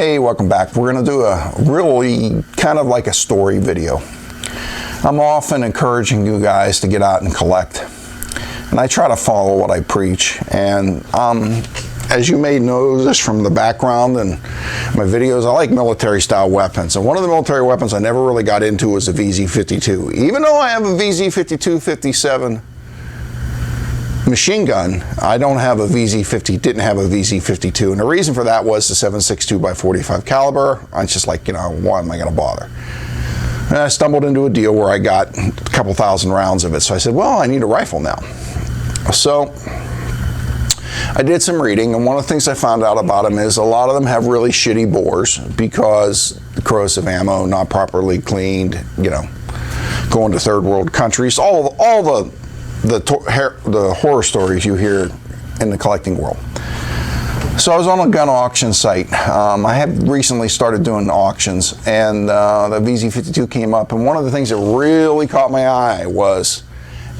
Hey, welcome back. We're going to do a really kind of like a story video. I'm often encouraging you guys to get out and collect, and I try to follow what I preach. And as you may notice from the background and my videos, I like military style weapons. And one of the military weapons I never really got into was a VZ52. Even though I have a VZ52-57 machine gun, I don't have a didn't have a VZ52, and the reason for that was the 7.62 by 45 caliber. I was just like, why am I going to bother? And I stumbled into a deal where I got a couple thousand rounds of it, so I said, well, I need a rifle now. So I did some reading, and one of the things I found out about them is a lot of them have really shitty bores because the corrosive ammo not properly cleaned, going to third world countries, all the horror stories you hear in the collecting world. So I was on a gun auction site. I had recently started doing auctions, and the VZ52 came up, and one of the things that really caught my eye was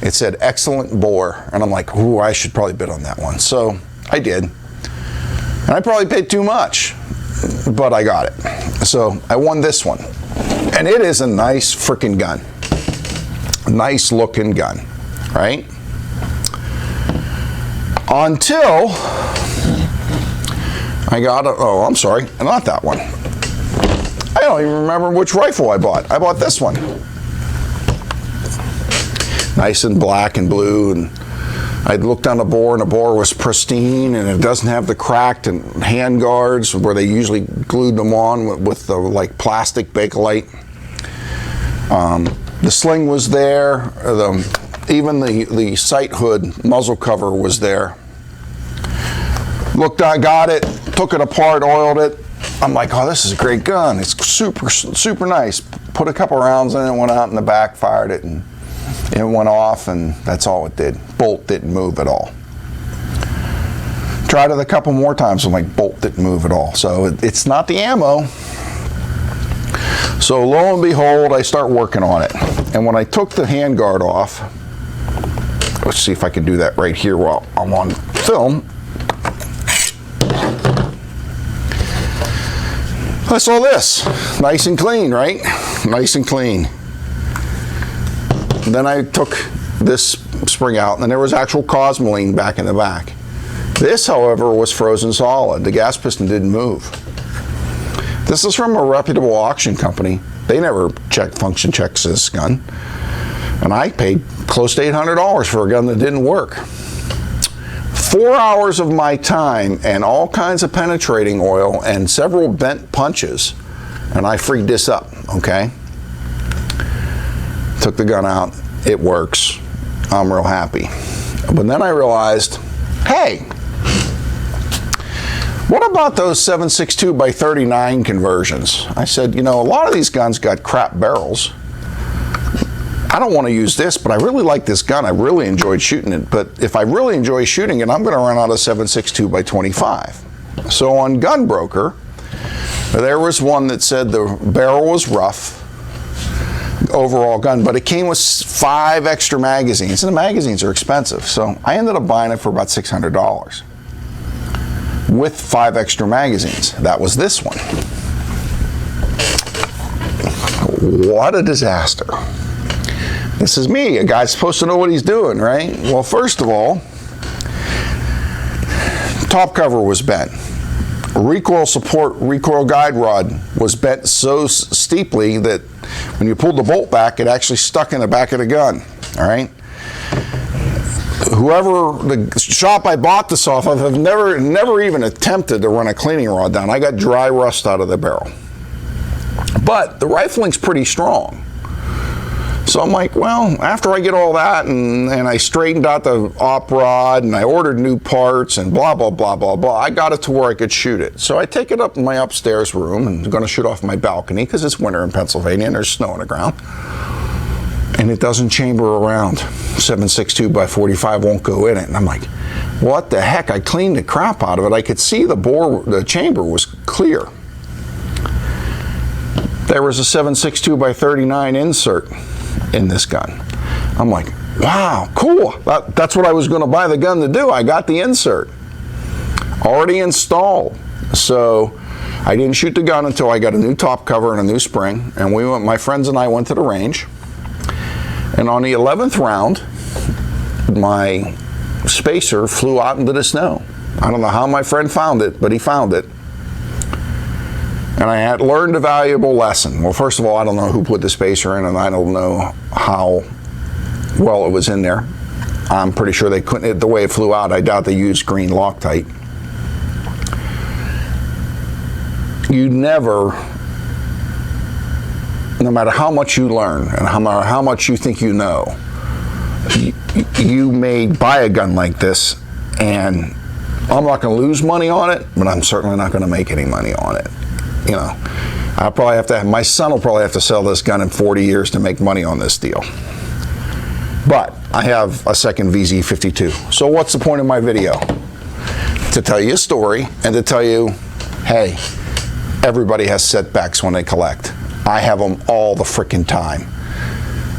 it said excellent bore, and I'm like, ooh, I should probably bid on that one. So I did, and I probably paid too much, but I got it. So I won this one, and it is a nice freaking gun, nice looking gun. Right? Until I got I'm sorry, not that one. I don't even remember which rifle I bought. I bought this one. Nice and black and blue, and I looked on the bore, and the bore was pristine, and it doesn't have the cracked and hand guards where they usually glued them on with the plastic Bakelite. The sling was there. Even the sight hood muzzle cover was there. Looked, I got it, took it apart, oiled it. I'm like, oh, this is a great gun. It's super nice. Put a couple rounds in it, went out in the back, fired it, and it went off, and that's all it did. Bolt didn't move at all. Tried it a couple more times, I'm like, bolt didn't move at all. So it's not the ammo. So lo and behold, I start working on it. And when I took the handguard off, let's see if I can do that right here while I'm on film. I saw this, nice and clean, right? Nice and clean. Then I took this spring out, and there was actual Cosmoline back in the back. This, however, was frozen solid. The gas piston didn't move. This is from a reputable auction company. They never function checks this gun. And I paid close to $800 for a gun that didn't work. 4 hours of my time and all kinds of penetrating oil and several bent punches, and I freed this up, okay? Took the gun out, it works. I'm real happy. But then I realized, hey, what about those 7.62 by 39 conversions? I said, a lot of these guns got crap barrels. I don't want to use this, but I really like this gun. I really enjoyed shooting it. But if I really enjoy shooting it, I'm going to run out of 7.62 by 25. So on Gunbroker, there was one that said the barrel was rough, overall gun, but it came with 5 extra magazines, and the magazines are expensive. So I ended up buying it for about $600 with 5 extra magazines. That was this one. What a disaster. This is me, a guy's supposed to know what he's doing, right? Well, first of all, top cover was bent. Recoil support, recoil guide rod was bent so steeply that when you pulled the bolt back, it actually stuck in the back of the gun, all right? The shop I bought this off of have never even attempted to run a cleaning rod down. I got dry rust out of the barrel. But the rifling's pretty strong. So I'm like, well, after I get all that and I straightened out the op rod and I ordered new parts and blah, blah, blah, blah, blah, I got it to where I could shoot it. So I take it up in my upstairs room and I'm going to shoot off my balcony because it's winter in Pennsylvania and there's snow on the ground. And it doesn't chamber around. 7.62 by 45 won't go in it. And I'm like, what the heck? I cleaned the crap out of it. I could see the chamber was clear. There was a 7.62 by 39 insert in this gun. I'm like, wow, cool. That's what I was going to buy the gun to do. I got the insert already installed. So I didn't shoot the gun until I got a new top cover and a new spring, and my friends and I went to the range, and on the 11th round, my spacer flew out into the snow. I don't know how my friend found it, but he found it. And I had learned a valuable lesson. Well, first of all, I don't know who put the spacer in, and I don't know how well it was in there. I'm pretty sure they couldn't, the way it flew out, I doubt they used green Loctite. You never, no matter how much you learn and how much you think you know, you may buy a gun like this, and I'm not going to lose money on it, but I'm certainly not going to make any money on it. You know, I'll probably have to, my son will probably have to sell this gun in 40 years to make money on this deal. But I have a second VZ52. So what's the point of my video? To tell you a story and to tell you, hey, everybody has setbacks when they collect. I have them all the freaking time.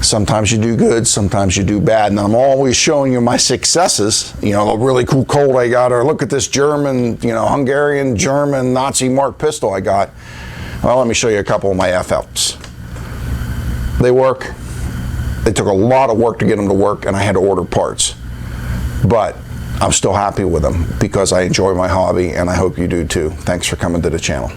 Sometimes you do good, sometimes you do bad, and I'm always showing you my successes. You know, the really cool Colt I got, or look at this German, you know, Hungarian, German, Nazi mark pistol I got. Well, let me show you a couple of my FFs. They work. It took a lot of work to get them to work, and I had to order parts. But I'm still happy with them because I enjoy my hobby, and I hope you do too. Thanks for coming to the channel.